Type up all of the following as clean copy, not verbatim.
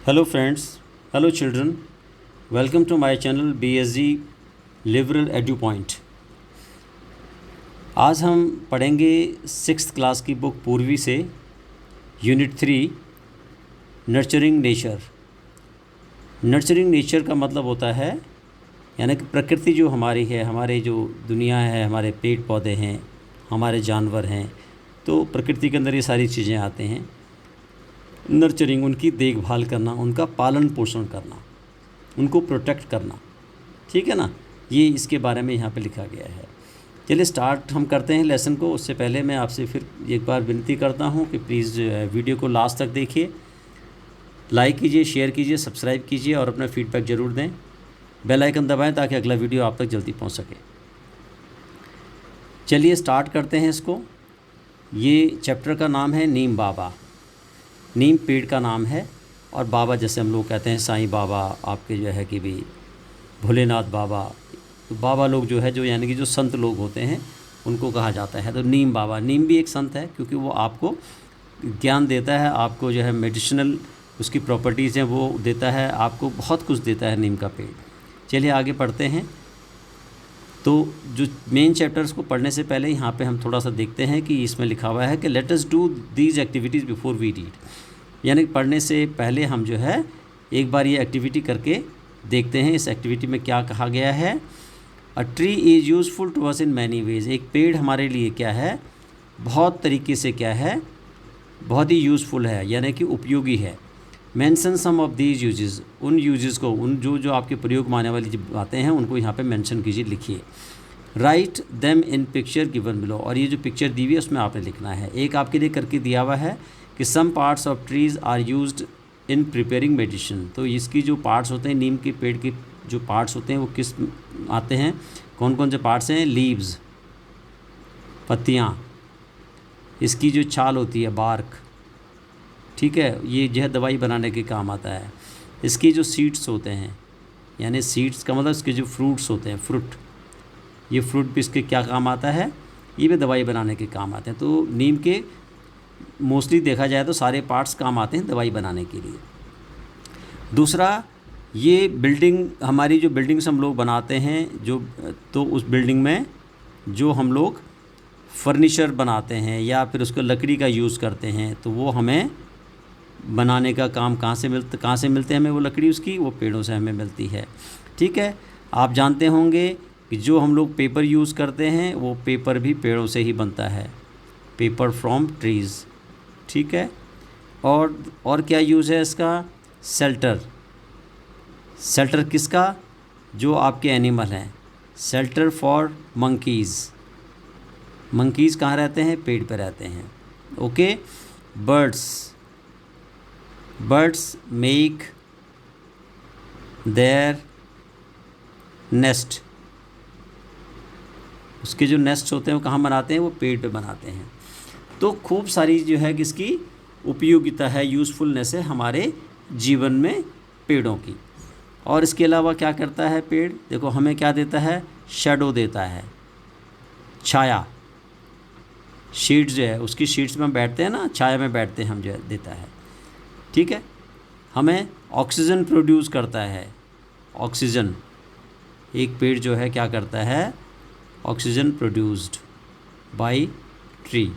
Hello friends, hello children, welcome to my channel BSG Liberal Edu Point। आज हम पढ़ेंगे 6th class की book पूर्वी से unit 3 nurturing nature. Nurturing nature का मतलब होता है यानी कि प्रकृति जो हमारी है, हमारे जो दुनिया है, हमारे पेड़ पौधे हैं, हमारे जानवर हैं, तो प्रकृति के अंदर ये सारी चीज़ें आते हैं। नर्चरिंग उनकी देखभाल करना, उनका पालन पोषण करना, उनको प्रोटेक्ट करना, ठीक है ना। ये इसके बारे में यहाँ पे लिखा गया है। चलिए स्टार्ट हम करते हैं लेसन को। उससे पहले मैं आपसे फिर एक बार विनती करता हूँ कि प्लीज़ वीडियो को लास्ट तक देखिए, लाइक कीजिए, शेयर कीजिए, सब्सक्राइब कीजिए और अपना फीडबैक ज़रूर दें। बेल आइकन दबाएं ताकि अगला वीडियो आप तक जल्दी पहुँच सके। चलिए स्टार्ट करते हैं इसको। ये चैप्टर का नाम है नीम बाबा। नीम पेड़ का नाम है और बाबा जैसे हम लोग कहते हैं साईं बाबा, आपके जो है कि भी भोलेनाथ बाबा, तो बाबा लोग जो है जो यानी कि जो संत लोग होते हैं उनको कहा जाता है। तो नीम बाबा, नीम भी एक संत है क्योंकि वो आपको ज्ञान देता है, आपको जो है मेडिसिनल उसकी प्रॉपर्टीज़ हैं वो देता है, आपको बहुत कुछ देता है नीम का पेड़। चलिए आगे पढ़ते हैं। तो जो मेन चैप्टर्स को पढ़ने से पहले यहाँ पे हम थोड़ा सा देखते हैं कि इसमें लिखा हुआ है कि let us do these activities before we read, यानी पढ़ने से पहले हम जो है एक बार ये एक्टिविटी करके देखते हैं। इस एक्टिविटी में क्या कहा गया है। A tree is useful to us in many ways. एक पेड़ हमारे लिए क्या है, बहुत तरीके से क्या है, बहुत ही यूज़फुल है यानी कि उपयोगी है। Mention some of these uses, उन यूजेस को, उन जो आपके प्रयोग में आने वाली जो बातें हैं उनको यहाँ पे मेंशन कीजिए, लिखिए। Write them in picture given below, और ये जो पिक्चर दी हुई है उसमें आपने लिखना है। एक आपके लिए करके दिया हुआ है कि some parts of trees are used in preparing medicine. तो इसकी जो पार्ट्स होते हैं, नीम के पेड़ के जो पार्ट्स होते हैं वो किस आते हैं, कौन कौन से पार्ट्स हैं। लीव्स, पत्तियाँ, इसकी जो छाल होती है, बार्क, ठीक है, ये जो है दवाई बनाने के काम आता है। इसकी जो सीड्स होते हैं, यानी सीड्स का मतलब इसके जो फ्रूट्स होते हैं, फ्रूट, ये फ्रूट भी इसके क्या काम आता है, ये भी दवाई बनाने के काम आते हैं। तो नीम के मोस्टली देखा जाए तो सारे पार्ट्स काम आते हैं दवाई बनाने के लिए। दूसरा, ये बिल्डिंग, हमारी जो बिल्डिंग्स हम लोग बनाते हैं जो, तो उस बिल्डिंग में जो हम लोग फर्नीचर बनाते हैं या फिर उसको लकड़ी का यूज़ करते हैं, तो वो हमें बनाने का काम कहाँ से मिलते हैं हमें वो लकड़ी, उसकी वो पेड़ों से हमें मिलती है, ठीक है। आप जानते होंगे कि जो हम लोग पेपर यूज़ करते हैं वो पेपर भी पेड़ों से ही बनता है, पेपर फ्रॉम ट्रीज़, ठीक है। और क्या यूज़ है इसका। शेल्टर, शेल्टर किसका, जो आपके एनिमल हैं। शेल्टर फॉर मंकीज़, मंकीज़ कहाँ रहते हैं, पेड़ पे रहते हैं, okay. Birds make their nest, उसके जो नेस्ट होते हैं वो कहाँ बनाते हैं, वो पेड़ पे बनाते हैं। तो खूब सारी जो है किसकी उपयोगिता है, यूज़फुलनेस है हमारे जीवन में पेड़ों की। और इसके अलावा क्या करता है पेड़, देखो हमें क्या देता है, शैडो देता है, छाया। शीट्स जो है उसकी शीट्स में हम बैठते हैं ना, छाया में बैठते हैं हम, जो है देता है, ठीक है। हमें ऑक्सीजन प्रोड्यूस करता है, ऑक्सीजन, एक पेड़ जो है क्या करता है, ऑक्सीजन प्रोड्यूस्ड बाय ट्री,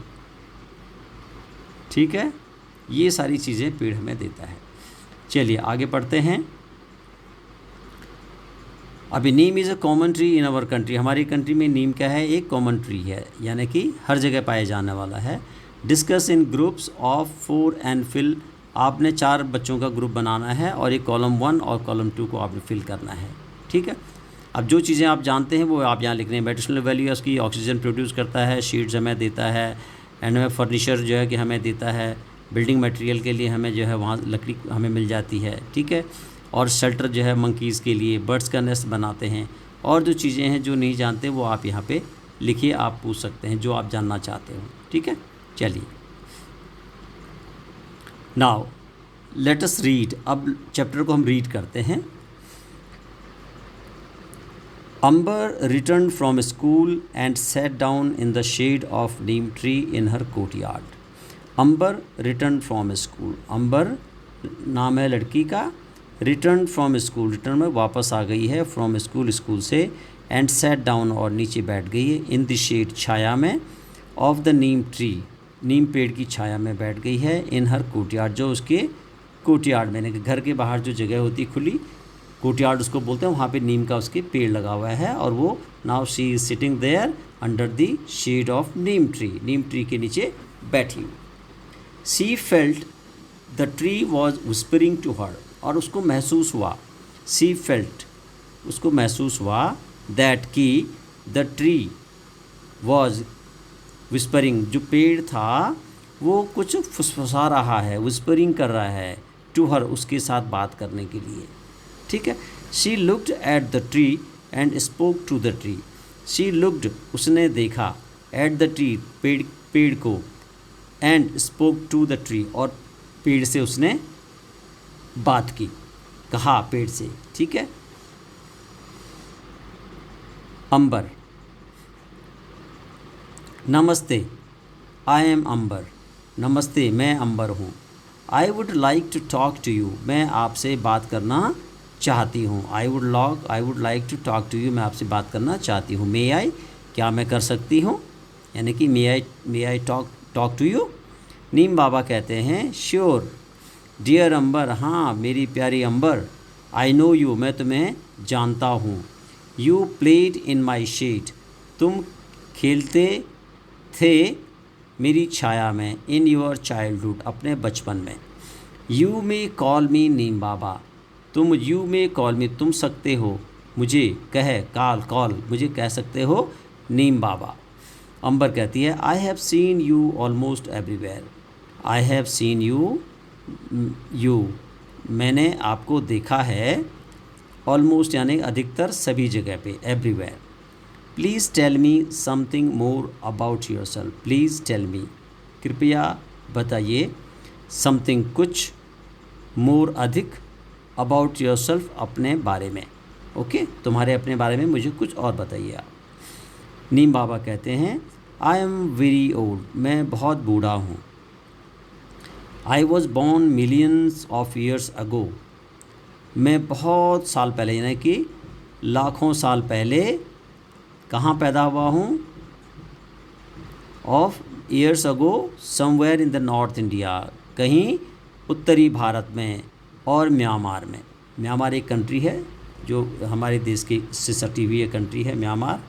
ठीक है। ये सारी चीज़ें पेड़ हमें देता है। चलिए आगे पढ़ते हैं। अभी neem is a common tree in our country, हमारी कंट्री में नीम क्या है, एक कॉमन ट्री है यानी कि हर जगह पाया जाने वाला है। Discuss in groups of 4 and fill, आपने 4 बच्चों का ग्रुप बनाना है और एक कॉलम 1 और कॉलम 2 को आपने फिल करना है, ठीक है। अब जो चीज़ें आप जानते हैं वो आप यहाँ लिख रहे हैं। मेडिसिनल वैल्यू उसकी, ऑक्सीजन प्रोड्यूस करता है, शीट्स हमें देता है, एंड हमें फर्नीचर जो है कि हमें देता है, बिल्डिंग मटेरियल के लिए हमें जो है वहाँ लकड़ी हमें मिल जाती है, ठीक है। और शेल्टर जो है मंकीज़ के लिए, बर्ड्स का नेस्ट बनाते हैं। और जो चीज़ें हैं जो नहीं जानते वो आप यहाँ पे लिखिए, आप पूछ सकते हैं जो आप जानना चाहते हो, ठीक है। चलिए नाउ लेट अस रीड, अब चैप्टर को हम रीड करते हैं। Amber returned from school and sat down in the shade of neem tree in her courtyard. Amber returned from school. Amber नाम है लड़की का। रिटर्न फ्रॉम स्कूल, रिटर्न में वापस आ गई है, फ्रॉम स्कूल, स्कूल से। एंड सेट डाउन, और नीचे बैठ गई है। इन द शेड, छाया में। ऑफ द नीम ट्री, नीम पेड़ की छाया में बैठ गई है। इन हर कोर्टयार्ड, जो उसके कोर्टयार्ड में, घर के बाहर जो जगह होती खुली, कोर्टयार्ड उसको बोलते हैं, वहाँ पे नीम का उसके पेड़ लगा हुआ है। और वो now she is sitting there under the shade of neem tree, neem tree के नीचे बैठी हुई। She felt the tree was whispering to her, और उसको महसूस हुआ, सी फेल्ट, उसको महसूस हुआ, दैट कि द ट्री वॉज विस्परिंग, जो पेड़ था वो कुछ फुसफुसा रहा है, विस्परिंग कर रहा है, टू हर, उसके साथ बात करने के लिए। ठीक है। She looked at the tree and spoke to the tree, she looked, उसने देखा, एट द ट्री, पेड़ को, and spoke to the tree, और पेड़ से उसने बात की, कहा पेड़ से। ठीक है। अंबर, नमस्ते, आई एम अंबर, नमस्ते, मैं अंबर हूँ। I would like to talk to you, मैं आपसे बात करना चाहती हूँ। I would like to talk to you, मैं आपसे बात करना चाहती हूँ। मे आई, क्या मैं कर सकती हूँ, यानी कि मे आई टॉक टू यू। नीम बाबा कहते हैं, श्योर डियर अंबर, हाँ मेरी प्यारी अंबर। आई नो यू, मैं तुम्हें जानता हूँ। You played in my shade, तुम खेलते थे मेरी छाया में। इन योर चाइल्डहुड, अपने बचपन में। यू मे कॉल मी नीम बाबा, तुम यू मे कॉल मी, तुम सकते हो मुझे, कॉल मुझे कह सकते हो नीम बाबा। अंबर कहती है, I have seen you almost everywhere, I have seen you, मैंने आपको देखा है, ऑलमोस्ट यानी अधिकतर, सभी जगह पे, everywhere. Please tell me something more about yourself, please tell me, कृपया बताइए, समथिंग कुछ, मोर अधिक, अबाउट योर सेल्फ, अपने बारे में। ओके, तुम्हारे अपने बारे में मुझे कुछ और बताइए आप। नीम बाबा कहते हैं, आई एम वेरी ओल्ड, मैं बहुत बूढ़ा हूँ। I was born millions of years ago, मैं बहुत साल पहले, यानी कि लाखों साल पहले, कहाँ पैदा हुआ हूँ, of years ago, somewhere in the north India, कहीं उत्तरी भारत में, और म्यांमार में। म्यांमार एक कंट्री है जो हमारे देश के से सटी हुई कंट्री है, म्यांमार,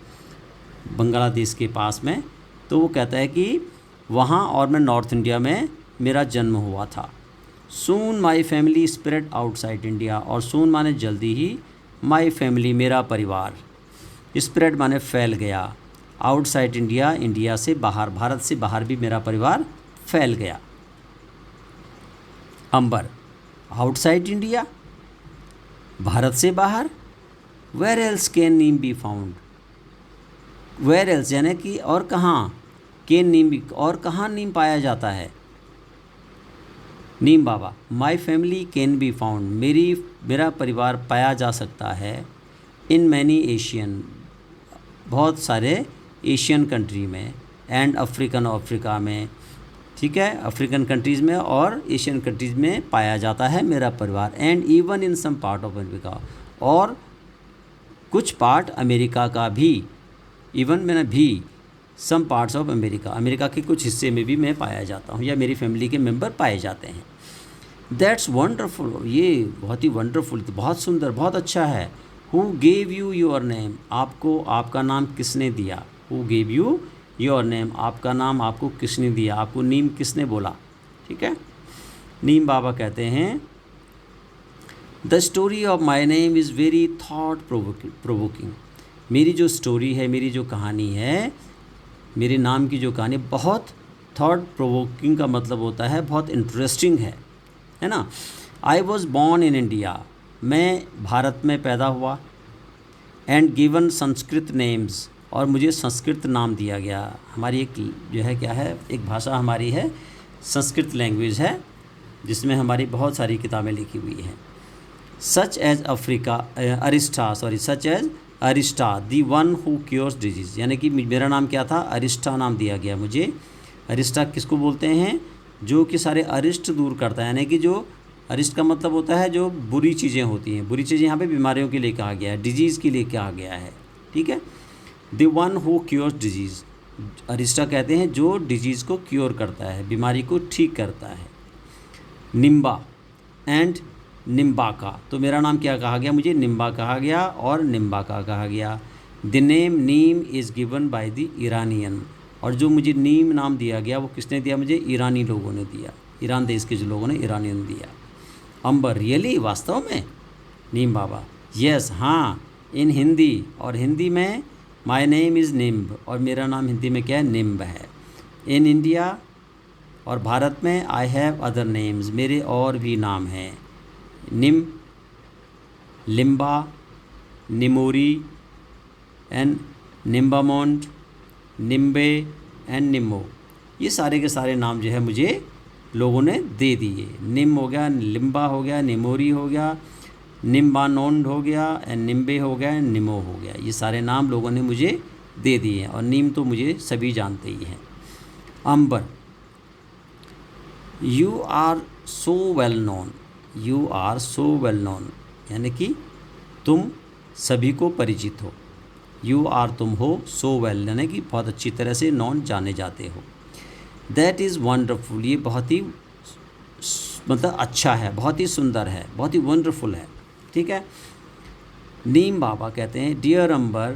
बांग्लादेश के पास में। तो वो कहता है कि वहाँ, और मैं नॉर्थ इंडिया में मेरा जन्म हुआ था। Soon my family spread outside India, और सून माने जल्दी ही, माई फैमिली मेरा परिवार, स्प्रेड माने फैल गया, आउटसाइड इंडिया, इंडिया से बाहर, भारत से बाहर भी मेरा परिवार फैल गया। अंबर, आउटसाइड इंडिया, भारत से बाहर, where else can neem be found, where else यानी कि और कहाँ, कैन नीम बी, और कहाँ नीम पाया जाता है। Neem Baba, my family can be found, मेरा परिवार पाया जा सकता है, इन मैनी एशियन, बहुत सारे एशियन कंट्री में, एंड अफ्रीका में। ठीक है, अफ्रीकन कंट्रीज़ में और एशियन कंट्रीज़ में पाया जाता है मेरा परिवार। And even in some part of America, और कुछ पार्ट अमेरिका का भी, इवन मैंने भी, some parts of America, America के कुछ हिस्से में भी मैं पाया जाता हूँ, या मेरी फैमिली के मेंबर पाए जाते हैं। दैट्स वंडरफुल, ये बहुत ही वंडरफुल, बहुत सुंदर, बहुत अच्छा है। Who gave you your name, आपको आपका नाम किसने दिया। Who gave you your name, आपका नाम आपको किसने दिया, आपको नीम किसने बोला। ठीक है। नीम बाबा कहते हैं, the story of my name is very thought provoking, मेरी जो स्टोरी है, मेरी जो कहानी है, मेरे नाम की जो कहानी, बहुत थॉट प्रोवोकिंग का मतलब होता है बहुत इंटरेस्टिंग है ना। I was born in India, मैं भारत में पैदा हुआ। एंड गिवन संस्कृत नेम्स, और मुझे संस्कृत नाम दिया गया। हमारी एक जो है क्या है, एक भाषा हमारी है, संस्कृत लैंग्वेज है, जिसमें हमारी बहुत सारी किताबें लिखी हुई हैं। Such as Arishta the one who cures diseases, यानी कि मेरा नाम क्या था, अरिस्टा नाम दिया गया मुझे। अरिस्टा किसको बोलते हैं, जो कि सारे अरिष्ट दूर करता है, यानी कि जो अरिष्ट का मतलब होता है जो बुरी चीज़ें होती हैं, बुरी चीज़ें यहाँ पे बीमारियों के लिए कहा गया है, डिजीज़ के लिए कहा गया है, ठीक है। The one who cures diseases, Arishta कहते हैं जो डिजीज़ को क्योर करता है, बीमारी को ठीक करता है। निम्बा एंड निम्बाका, तो मेरा नाम क्या कहा गया, मुझे निम्बा कहा गया और निम्बाका कहा गया। The name Neem is given by the Iranian, और जो मुझे नीम नाम दिया गया वो किसने दिया मुझे, ईरानी लोगों ने दिया, ईरान देश के जो लोगों ने ईरानियन दिया। अंबर, रियली, वास्तव में, नीम बाबा, यस, हाँ, इन हिंदी, और हिंदी में माय नेम इज़ निम्ब, और मेरा नाम हिंदी में क्या है, निम्ब है। इन इंडिया, और भारत में, आई हैव अदर नेम्स, मेरे और भी नाम हैं, निम, लिम्बा, निमोरी एंड निम्बामोंड, निम्बे एंड निम्बो, ये सारे के सारे नाम जो है मुझे लोगों ने दे दिए। निम हो गया, लिम्बा हो गया, निमोरी हो गया, निम्बानोंड हो गया एंड निम्बे हो गया एंड निमो हो गया, ये सारे नाम लोगों ने मुझे दे दिए हैं, और नीम तो मुझे सभी जानते ही हैं। Ambar, you are so well known, you are so well known, यानी कि तुम सभी को परिचित हो, यू आर, तुम हो, सो वेल, यानी कि बहुत अच्छी तरह से, नॉन, जाने जाते हो। दैट इज़ वंडरफुल, ये बहुत ही मतलब अच्छा है, बहुत ही सुंदर है, बहुत ही वंडरफुल है, ठीक है। नीम बाबा कहते हैं, डियर अंबर,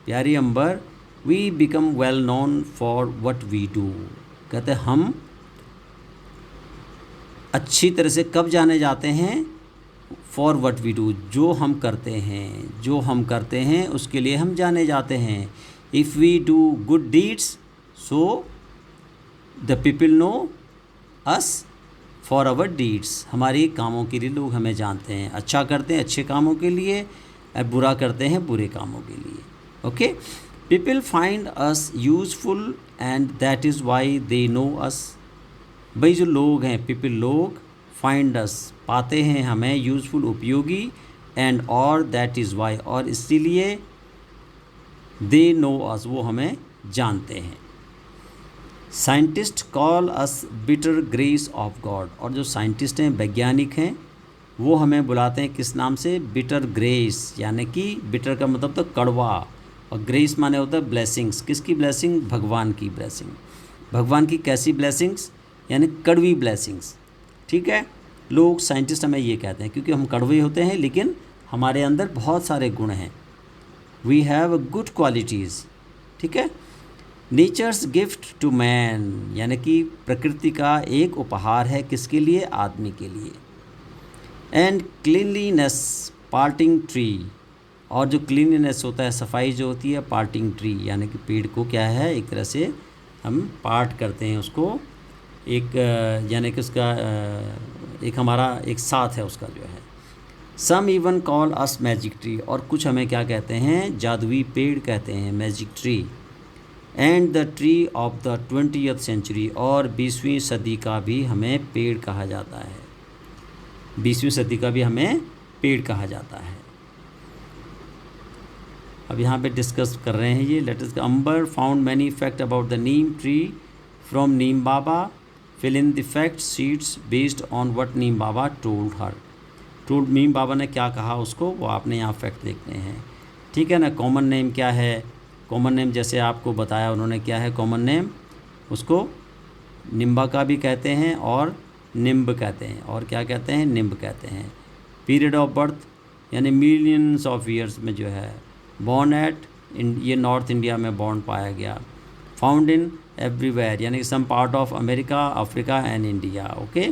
प्यारी Ambar, we become well known for what we do, कहते हैं हम अच्छी तरह से कब जाने जाते हैं, फॉर व्हाट वी डू, जो हम करते हैं, जो हम करते हैं उसके लिए हम जाने जाते हैं। If we do good deeds so the people know us for our deeds, हमारे कामों के लिए लोग हमें जानते हैं, अच्छा करते हैं अच्छे कामों के लिए, बुरा करते हैं बुरे कामों के लिए, okay. People find us useful and that is why they know us, भाई जो लोग हैं, पीपल, लोग, फाइंड अस, पाते हैं हमें, यूज़फुल, उपयोगी, एंड और दैट इज़ वाई, और इसीलिए दे नो अस, वो हमें जानते हैं। Scientist call us bitter grace of God, और जो साइंटिस्ट हैं, वैज्ञानिक हैं, वो हमें बुलाते हैं किस नाम से, बिटर ग्रेस, यानी कि बिटर का मतलब तो कड़वा, और ग्रेस माने होता है ब्लेसिंग्स, किसकी ब्लेसिंग, भगवान की ब्लेसिंग, भगवान की कैसी ब्लेसिंग्स, यानी कड़वी ब्लेसिंग्स, ठीक है। लोग, साइंटिस्ट हमें ये कहते हैं क्योंकि हम कड़वे होते हैं लेकिन हमारे अंदर बहुत सारे गुण हैं, वी हैव गुड क्वालिटीज़, ठीक है। नेचर्स गिफ्ट टू मैन, यानी कि प्रकृति का एक उपहार है, किसके लिए, आदमी के लिए। एंड क्लीनलीनेस पार्टिंग ट्री, और जो क्लीनलीनेस होता है, सफाई जो होती है, पार्टिंग ट्री, यानी कि पेड़ को क्या है, एक तरह से हम पार्ट करते हैं उसको, एक यानी कि उसका एक हमारा एक साथ है उसका जो है। Some even call us magic tree, और कुछ हमें क्या कहते हैं, जादुई पेड़ कहते हैं, magic tree. And the tree of the 20th century, और 20वीं सदी का भी हमें पेड़ कहा जाता है, 20वीं सदी का भी हमें पेड़ कहा जाता है। अब यहाँ पे डिस्कस कर रहे हैं ये, let us, Ambar found many fact about the neem tree from Neem Baba, fill in the fact sheets based on what Neem Baba told her, told, Neem Baba ने क्या कहा उसको, वो आपने यहाँ फैक्ट देखने हैं, ठीक है ना। कॉमन नेम क्या है, कॉमन नेम जैसे आपको बताया उन्होंने, क्या है कॉमन नेम, उसको निम्बा का भी कहते हैं और निम्ब कहते हैं, और क्या कहते हैं, निम्ब कहते हैं। पीरियड ऑफ बर्थ, यानी मिलियंस ऑफ ईयर्स में जो है, बॉर्न एट, ये नॉर्थ इंडिया में बॉर्न पाया गया। फाउंड इन एवरीवेयर, यानी some part of America, Africa and India, okay,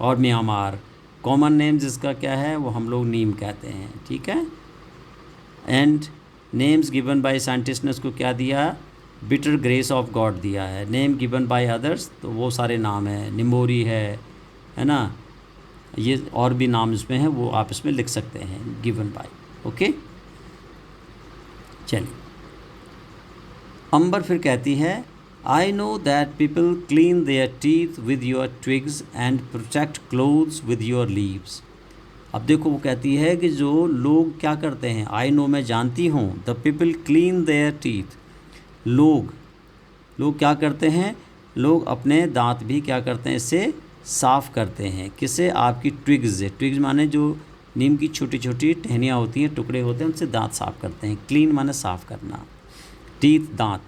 और म्यांमार। कॉमन नेम जिसका क्या है वो हम लोग नीम कहते हैं, ठीक है। And names given by scientist ने उसको क्या दिया, बिटर ग्रेस ऑफ गॉड दिया है। नेम गिवन बाय अदर्स, तो वो सारे नाम हैं, निमोरी है ना, ये और भी नाम इसमें हैं, वो आप इसमें लिख सकते हैं, गिवन बाय, ओके। चलिए, अंबर फिर कहती है, I know that people clean there teeth with your twigs and protect clothes with your leaves. अब देखो वो कहती है कि जो लोग क्या करते हैं, आई नो, मैं जानती हूँ, the people clean there teeth, लोग क्या करते हैं, लोग अपने दांत भी क्या करते हैं, इससे साफ़ करते हैं। किससे? आपकी ट्विग्स से। ट्विग्स माने जो नीम की छोटी छोटी टहनियाँ होती हैं, टुकड़े होते हैं, उनसे दांत साफ़ करते हैं। क्लीन माने साफ़ करना, टीथ दांत।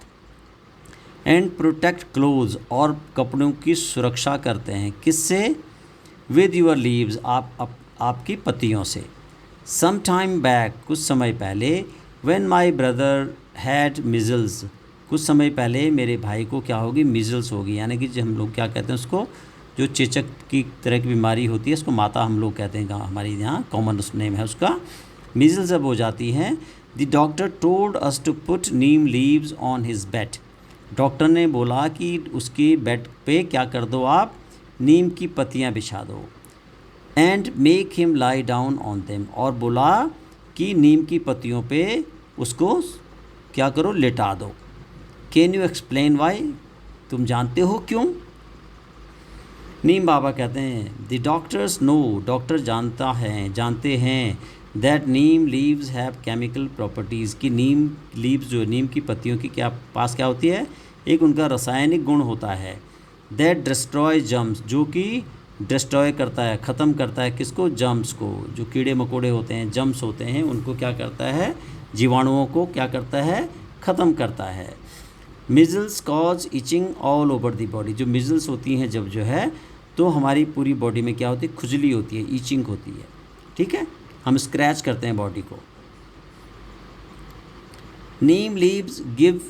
एंड प्रोटेक्ट क्लोथ्स, और कपड़ों की सुरक्षा करते हैं। किससे? विद यूर लीव्स, आपकी पत्तियों से। सम टाइम बैक, कुछ समय पहले, when my brother had measles, कुछ समय पहले मेरे भाई को क्या होगी? मिजल्स होगी, यानी कि जो हम लोग क्या कहते हैं उसको, जो चेचक की तरह की बीमारी होती है, उसको माता हम लोग कहते हैं, हमारे यहाँ कॉमन नेम है उसका। मिजल्स जब हो जाती हैं, the doctor told us to put neem leaves on his bed, doctor ने बोला कि उसके बेड पे क्या कर दो आप? नीम की पत्तियाँ बिछा दो। And make him lie down on them, और बोला कि नीम की पत्तियों पे उसको क्या करो? लेटा दो। कैन यू एक्सप्लेन वाई, तुम जानते हो क्यों? नीम बाबा कहते हैं द डॉक्टर्स नो, डॉक्टर जानते हैं that Neem leaves have chemical properties, कि नीम लीव्स जो नीम की पत्तियों की पास क्या होती है? एक उनका रासायनिक गुण होता है। दैट डिस्ट्रॉय जर्म्स, जो कि डिस्ट्रॉय करता है, ख़त्म करता है। किसको? जर्म्स को। जो कीड़े मकोड़े होते हैं, जर्म्स होते हैं, उनको क्या करता है? जीवाणुओं को क्या करता है? ख़त्म करता है। Measles cause itching all over the body, जो मिजल्स होती हैं जब जो है, तो हमारी पूरी बॉडी में क्या होती है? खुजली होती है, ईचिंग होती है। ठीक है, हम स्क्रैच करते हैं बॉडी को। Neem leaves give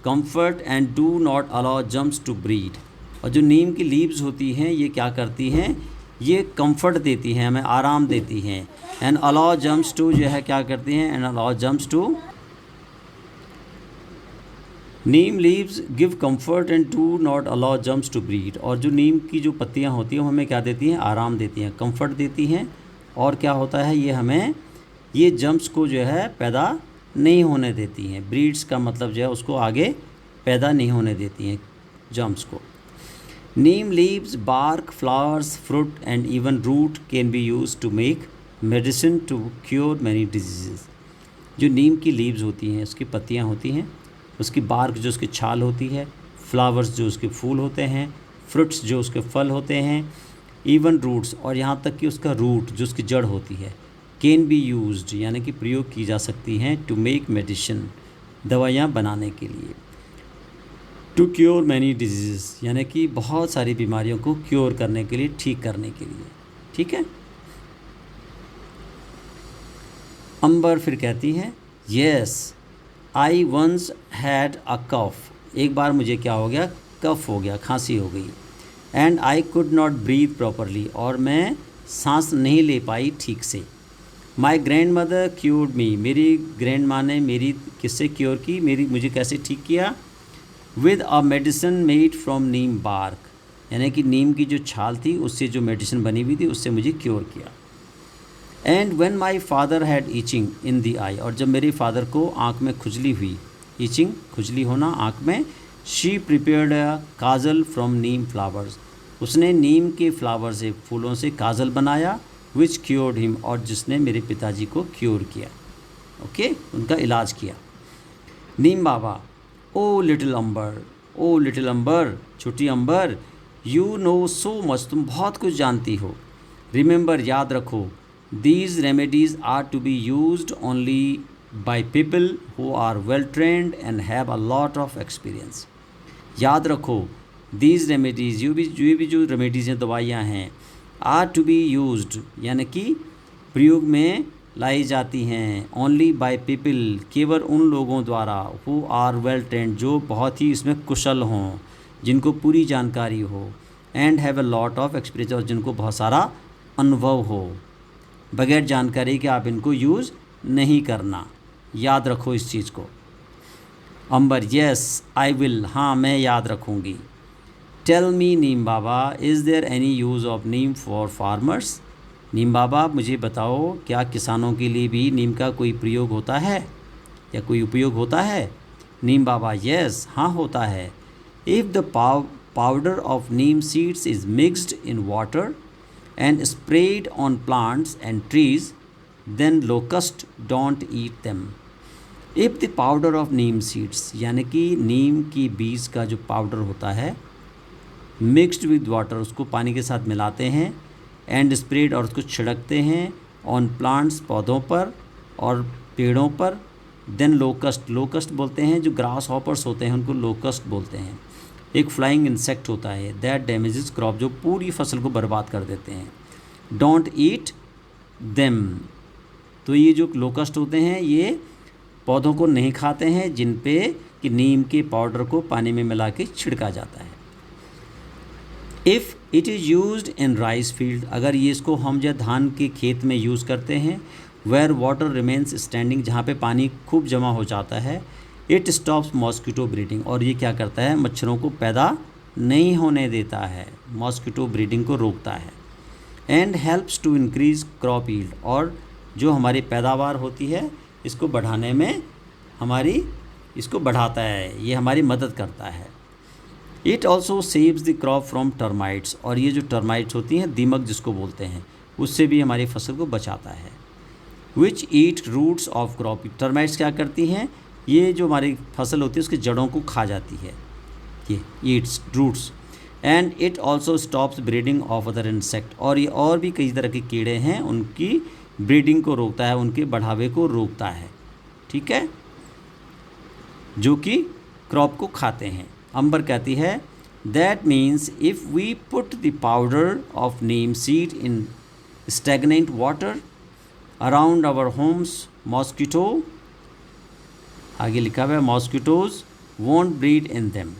comfort and do not allow germs to breed, और जो नीम की लीव्स होती हैं ये क्या करती हैं? ये कंफर्ट देती हैं, हमें आराम देती हैं। एंड अलाउ जम्स टू जो है क्या करती हैं? And allow germs to, neem leaves give comfort and do not allow germs to breed, और जो नीम की जो पत्तियां होती हैं वो हमें क्या देती हैं? आराम देती हैं, कंफर्ट देती हैं। और क्या होता है? ये हमें ये जम्स को जो है पैदा नहीं होने देती हैं। ब्रीड्स का मतलब जो है उसको आगे पैदा नहीं होने देती हैं, जम्स को। Neem leaves, bark, flowers, fruit and even root can be use to make medicine to cure many diseases. जो नीम की लीव्स होती हैं, उसकी पत्तियाँ होती हैं, उसकी बार्क जो उसकी छाल होती है, फ्लावर्स जो उसके फूल होते हैं, फ्रूट्स जो उसके फल होते हैं, इवन रूट्स, और यहाँ तक कि उसका रूट जो उसकी जड़ होती है, कैन बी यूज्ड यानी कि प्रयोग की जा सकती हैं, टू मेक मेडिसिन, दवाइयाँ बनाने के लिए, टू क्योर मैनी डिजीज़ यानी कि बहुत सारी बीमारियों को क्योर करने के लिए, ठीक करने के लिए। ठीक है। अंबर फिर कहती हैं, yes I once had a cough, एक बार मुझे क्या हो गया? कफ हो गया, खांसी हो गई। And I could not breathe properly, और मैं सांस नहीं ले पाई ठीक से। My grandmother cured me, मेरी ग्रैंड माँ ने मेरी किससे क्योर की? मुझे कैसे ठीक किया? With a medicine made from neem bark, यानी कि नीम की जो छाल थी उससे जो मेडिसिन बनी हुई थी उससे मुझे क्योर किया। And when my father had itching in the eye, और जब मेरे फादर को आँख में खुजली हुई, ईचिंग खुजली होना आँख में, she prepared a Kajal from Neem flowers, उसने नीम के फ्लावर से, फूलों से काजल बनाया, विच क्योर्ड हिम, और जिसने मेरे पिताजी को क्योर किया। ओके, उनका इलाज किया। नीम बाबा, ओ लिटिल अंबर, ओ लिटिल अंबर, छोटी अंबर, यू नो सो मच, तुम बहुत कुछ जानती हो। रिमेंबर, याद रखो, these remedies are to be used only by people who are well trained and have a lot of experience। याद रखो, these remedies, ये भी जो रेमेडीज़ हैं, दवाइयाँ हैं, are to be used यानी कि प्रयोग में लाई जाती हैं, only by people, केवल उन लोगों द्वारा, who are well trained, जो बहुत ही इसमें कुशल हों, जिनको पूरी जानकारी हो, and have a lot of experience, और जिनको बहुत सारा अनुभव हो। बगैर जानकारी के आप इनको यूज़ नहीं करना, याद रखो इस चीज़ को। अंबर, येस आई विल, हाँ मैं याद रखूँगी। Tell me Neem Baba, is there any use of neem for farmers, Neem Baba मुझे बताओ, क्या किसानों के लिए भी नीम का कोई प्रयोग होता है या कोई उपयोग होता है? नीम बाबा, येस हाँ होता है। If the powder of Neem seeds is mixed in water and sprayed on plants and trees, then locusts don't eat them। If the powder of neem seeds यानी कि नीम की बीज का जो पाउडर होता है मिक्सड विद वाटर, उसको पानी के साथ मिलाते हैं, एंड स्प्रेड, और उसको छिड़कते हैं, ऑन प्लांट्स, पौधों पर और पेड़ों पर। देन लोकस्ट, लोकस्ट बोलते हैं जो ग्रास हॉपर्स होते हैं उनको लोकस्ट बोलते हैं। एक फ्लाइंग इंसेक्ट होता है, दैट डैमेजेस क्रॉप, जो पूरी फसल को बर्बाद कर देते हैं। डोंट ईट देम, तो ये जो लोकस्ट होते हैं ये पौधों को नहीं खाते हैं जिन पे कि नीम के पाउडर को पानी में मिला के छिड़का जाता है। If it is used in rice field, अगर ये इसको हम जो धान के खेत में यूज़ करते हैं, वेयर वाटर रिमेन्स स्टैंडिंग, जहाँ पे पानी खूब जमा हो जाता है, इट स्टॉप्स मॉस्किटो ब्रीडिंग, और ये क्या करता है, मच्छरों को पैदा नहीं होने देता है, मॉस्किटो ब्रीडिंग को रोकता है। And helps to increase crop yield, और जो हमारी पैदावार होती है इसको बढ़ाने में इसको बढ़ाता है, ये हमारी मदद करता है। It also saves the crop from termites, और ये जो टर्माइट्स होती हैं, दीमक जिसको बोलते हैं, उससे भी हमारी फसल को बचाता है। विच ईट रूट्स ऑफ क्रॉप, टर्माइट्स क्या करती हैं, ये जो हमारी फसल होती है उसकी जड़ों को खा जाती है, ये eats roots. And it also stops breeding of other insect, और ये और भी कई तरह के कीड़े हैं उनकी ब्रीडिंग को रोकता है, उनके बढ़ावे को रोकता है, ठीक है, जो कि क्रॉप को खाते हैं। अंबर कहती है that means if we put the powder of neem seed in stagnant water around our homes, mosquito, आगे लिखा हुआ है mosquitoes won't breed in them,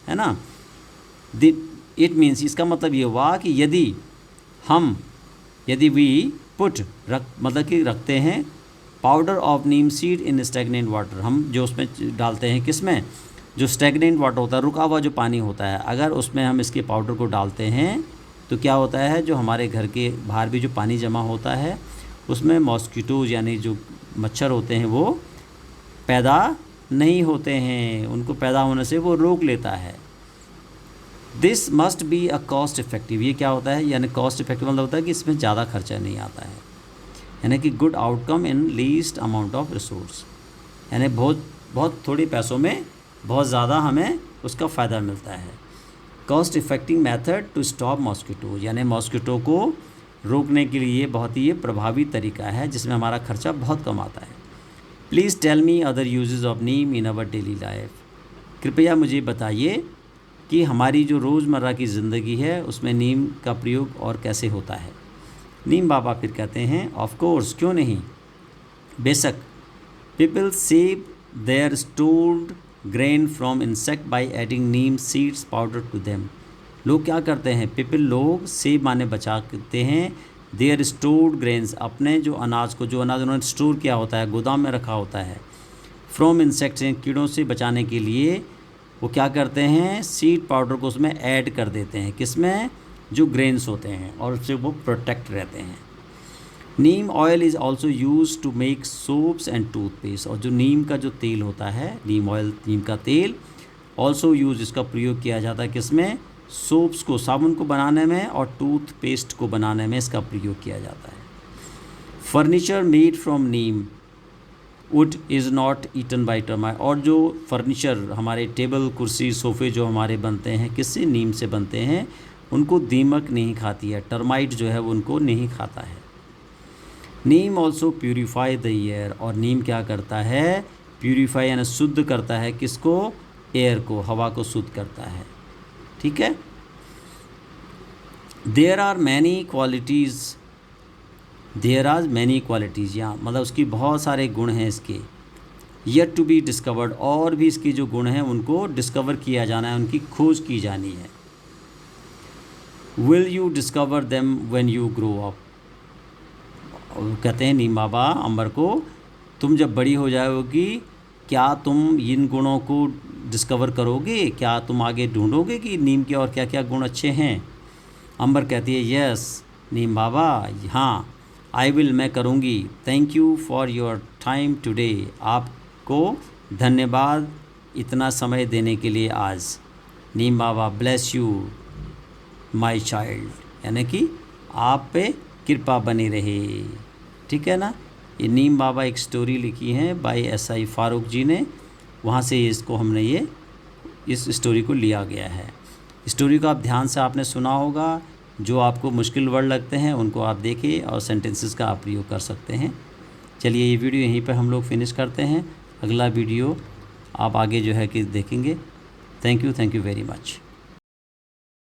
है ना। इट मीन्स, इसका मतलब ये हुआ कि यदि वी पुट मतलब कि रखते हैं powder of neem seed in stagnant water, हम जो उसमें डालते हैं, किसमें, जो स्टैगनेंट वाटर होता है, रुका हुआ जो पानी होता है, अगर उसमें हम इसके पाउडर को डालते हैं तो क्या होता है, जो हमारे घर के बाहर भी जो पानी जमा होता है उसमें मॉस्किटोज यानी जो मच्छर होते हैं वो पैदा नहीं होते हैं, उनको पैदा होने से वो रोक लेता है। This must be a cost effective, ये क्या होता है, यानी कॉस्ट इफेक्टिव मतलब होता है कि इसमें ज़्यादा खर्चा नहीं आता है, यानी कि good outcome in least amount of resource, यानी बहुत थोड़े पैसों में बहुत ज़्यादा हमें उसका फ़ायदा मिलता है। Cost effective method to stop mosquito, यानी मॉस्किटो को रोकने के लिए बहुत ही ये प्रभावी तरीका है जिसमें हमारा खर्चा बहुत कम आता है। Please tell me other uses of neem in our daily life, कृपया मुझे बताइए कि हमारी जो रोज़मर्रा की ज़िंदगी है उसमें नीम का प्रयोग और कैसे होता है। नीम बाबा फिर कहते हैं ऑफ कोर्स, क्यों नहीं, बेशक। People save their stored grain from insect by adding neem seeds powder to them, लोग क्या करते हैं, पीपल लोग सेव माने बचाते हैं, देयर स्टोर्ड ग्रेन्स, अपने जो अनाज उन्होंने स्टोर किया होता है, गोदाम में रखा होता है, फ्रॉम इंसेक्ट्स, कीड़ों से बचाने के लिए वो क्या करते हैं, सीड पाउडर को उसमें ऐड कर देते हैं, किसमें, जो ग्रेन्स होते हैं, और उससे वो प्रोटेक्ट रहते हैं। Neem oil is also use to make soaps and toothpaste, और जो नीम का जो तेल होता है, नीम ऑयल, नीम का तेल, ऑल्सो यूज, इसका प्रयोग किया जाता है किसमें, सोप्स को, साबुन को बनाने में, और टूथपेस्ट को बनाने में इसका प्रयोग किया जाता है। Furniture made from neem wood is not eaten by termite, और जो फर्नीचर हमारे टेबल कुर्सी सोफ़े जो हमारे बनते हैं किससे, नीम से बनते हैं, उनको दीमक नहीं खाती है, टर्माइट जो है वो उनको नहीं खाता है। नीम ऑल्सो प्यूरीफाई द एयर, और नीम क्या करता है, प्यूरीफाई यानी शुद्ध करता है, किसको, एयर को, हवा को शुद्ध करता है, ठीक है। देयर आर मैनी क्वालिटीज़, यहाँ मतलब उसकी बहुत सारे गुण हैं इसके, येट टू बी डिस्कवर्ड, और भी इसके जो गुण हैं उनको डिस्कवर किया जाना है, उनकी खोज की जानी है। Will you discover them when you grow up, कहते हैं नीम बाबा अंबर को, तुम जब बड़ी हो जाओगी क्या तुम इन गुणों को डिस्कवर करोगे, क्या तुम आगे ढूंढोगे कि नीम के और क्या क्या गुण अच्छे हैं। अंबर कहती है यस नीम बाबा, हाँ, आई विल, मैं करूँगी। Thank you for your time today, आपको धन्यवाद इतना समय देने के लिए आज। नीम बाबा ब्लेस यू माय चाइल्ड, यानी कि आप पे कृपा बनी रहे, ठीक है ना। ये नीम बाबा एक स्टोरी लिखी है बाय SI फारूक जी ने, वहाँ से इसको हमने इस स्टोरी को लिया गया है। स्टोरी को आप ध्यान से आपने सुना होगा, जो आपको मुश्किल वर्ड लगते हैं उनको आप देखिए और सेंटेंसेस का आप प्रयोग कर सकते हैं। चलिए ये वीडियो यहीं पर हम लोग फिनिश करते हैं, अगला वीडियो आप आगे जो है कि देखेंगे। Thank you very much.